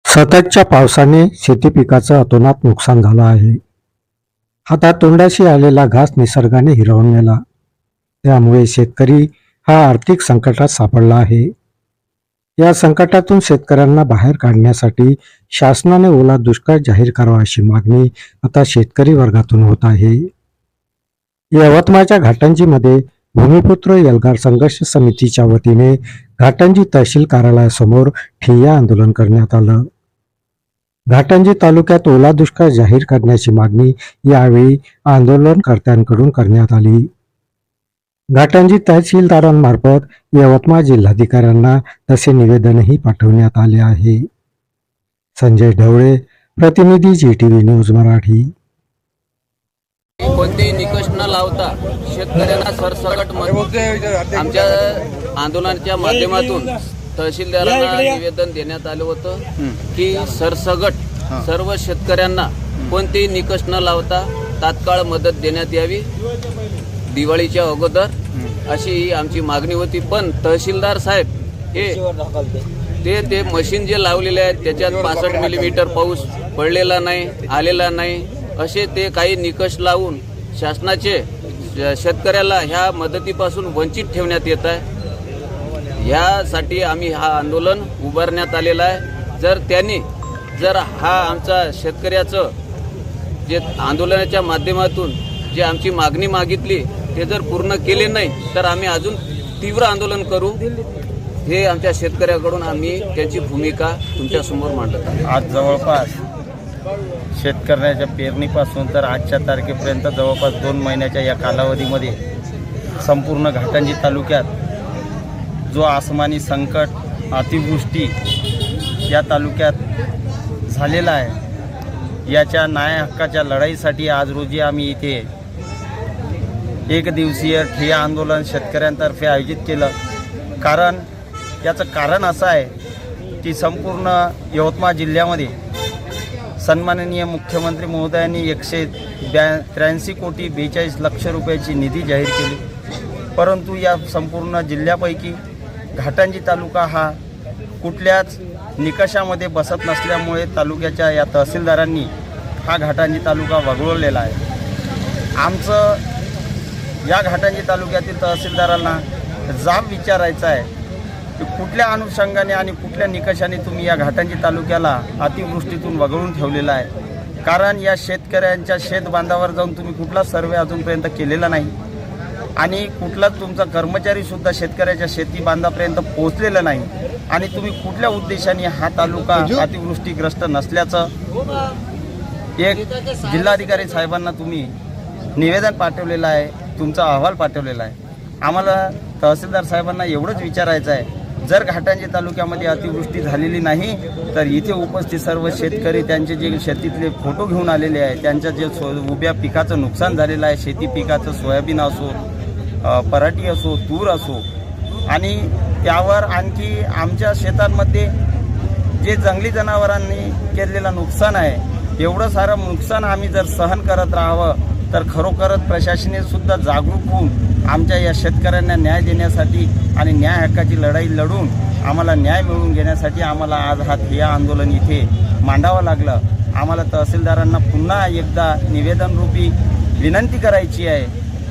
सततच्या पावसाने शेती पिकाचं अतोनात नुकसान झालं आहे. हातातोंडाशी आलेला घास निसर्गाने हिरावून नेला. त्यामुळे शेतकरी हा आर्थिक संकटात सापडला आहे. या संकटातून शेतकऱ्यांना बाहेर काढण्यासाठी शासनाने ओला दुष्काळ जाहीर करावा अशी मागणी आता शेतकरी वर्गातून होत आहे. यवतमाळच्या घाटंजीमध्ये भूमिपुत्र एल्गार संघर्ष समितीच्या वतीने घाटंजी तहसील कार्यालयासमोर ठिय्या आंदोलन करण्यात आलं. घाटंजी तालुक्यात ओला दुष्काळ जाहीर करण्याची मागणी यावेळी आंदोलनकर्त्यांकडून करण्यात आली. घाटंजी तहसीलदारांमार्फत यवतमाळ जिल्हाधिकाऱ्यांना तसे निवेदनही पाठवण्यात आले आहे. संजय ढवळे, प्रतिनिधी GTV न्यूज मराठी. कोणतेही निकष न लावता शेतकऱ्यांना सरसकट आमच्या आंदोलनाच्या माध्यमातून तहसीलदारांना निवेदन देण्यात आलं होतं की सरसगट सर्व शेतकऱ्यांना कोणतेही निकष न लावता तात्काळ मदत देण्यात यावी दिवाळीच्या अगोदर, अशी ही आमची मागणी होती. पण तहसीलदार साहेब हे ते मशीन जे लावलेले आहेत त्याच्यात 65 मिलीमीटर पाऊस पडलेला नाही, आलेला नाही, असे ते काही निकष लावून शासनाचे शेतकऱ्याला ह्या मदतीपासून वंचित ठेवण्यात येत आहे. यासाठी आम्ही हा आंदोलन उभारण्यात आलेला आहे. जर हा आमचा शेतकऱ्याचं जे आंदोलनाच्या माध्यमातून जे आमची मागणी मागितली ते जर पूर्ण केले नाही तर आम्ही अजून तीव्र आंदोलन करू. हे आमच्या शेतकऱ्याकडून आम्ही त्याची भूमिका तुमच्यासमोर मांडत आहोत. आज जवळपास शेतकऱ्याच्या पेरणीपासून तर आजच्या तारखेपर्यंत जवळपास 2 महिन्याच्या या कालावधीमध्ये संपूर्ण घाटंजी तालुक्यात जो आसमानी संकट, अतिवृष्टी या तालुक्यात झालेला आहे, याच्या न्याय हक्काच्या लढाईसाठी आज रोजी आम्ही इथे एक दिवसीय ठिय्या आंदोलन शेतकऱ्यांतर्फे आयोजित केलं. याचं कारण असं आहे की संपूर्ण यवतमाळ जिल्ह्यामध्ये सन्माननीय मुख्यमंत्री महोदयांनी 183 कोटी 42 लक्ष रुपयाची निधी जाहीर केली. परंतु या संपूर्ण जिल्ह्यापैकी घाटंजी तालुका हा कुठल्याच निकषामध्ये बसत नसल्यामुळे तालुक्याच्या या तहसीलदारांनी हा घाटंजी तालुका वगळलेला आहे. आमचं या घाटंजी तालुक्यातील तहसीलदारांना जाब विचारायचा आहे की कुठल्या अनुषंगाने आणि कुठल्या निकषाने तुम्ही या घाटंजी तालुक्याला अतिवृष्टीतून वगळून ठेवलेला आहे. कारण या शेतकऱ्यांच्या शेतबांधावर जाऊन तुम्ही कुठला सर्वे अजूनपर्यंत केलेला नाही आणि कुठलाच तुमचा कर्मचारीसुद्धा शेतकऱ्याच्या शेती बांधापर्यंत पोहोचलेला नाही आणि तुम्ही कुठल्या उद्देशाने हा तालुका अतिवृष्टीग्रस्त नसल्याचं एक जिल्हाधिकारी साहेबांना तुम्ही निवेदन पाठवलेलं आहे, तुमचा अहवाल पाठवलेला आहे. आम्हाला तहसीलदार साहेबांना एवढंच विचारायचं आहे, जर घाटंजी तालुक्यामध्ये अतिवृष्टी झालेली नाही तर इथे उपस्थित सर्व शेतकरी त्यांचे जे शेतीतले फोटो घेऊन आलेले आहे, त्यांच्या जे उभ्या पिकाचं नुकसान झालेलं आहे, शेती पिकाचं सोयाबीन असो, पराठी असो, तूर असो, आणि त्यावर आणखी आमच्या शेतांमध्ये जे जंगली जनावरांनी केलेलं नुकसान आहे, एवढं सारं नुकसान आम्ही जर सहन करत राहावं तर खरोखरच प्रशासनाने सुद्धा जागरूक होऊन आमच्या या शेतकऱ्यांना न्याय देण्यासाठी आणि न्याय हक्काची लढाई लढून आम्हाला न्याय मिळवून घेण्यासाठी आम्हाला आज हा ठिय्या आंदोलन इथे मांडावं लागलं. आम्हाला तहसीलदारांना पुन्हा एकदा निवेदनरूपी विनंती करायची आहे,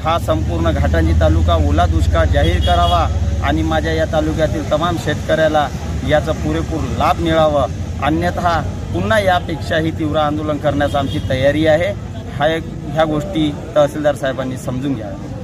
हा संपूर्ण घाटंजी तालुका ओला दुष्काळ जाहीर करावा आणि माझ्या या तालुक्यातील तमाम शेतकऱ्याला याचा पुरेपूर लाभ मिळावा, अन्यथा पुन्हा यापेक्षाही तीव्र आंदोलन करण्यास आमची तयारी आहे. ह्या गोष्टी तहसीलदार साहेबांनी समजून घ्याव्या.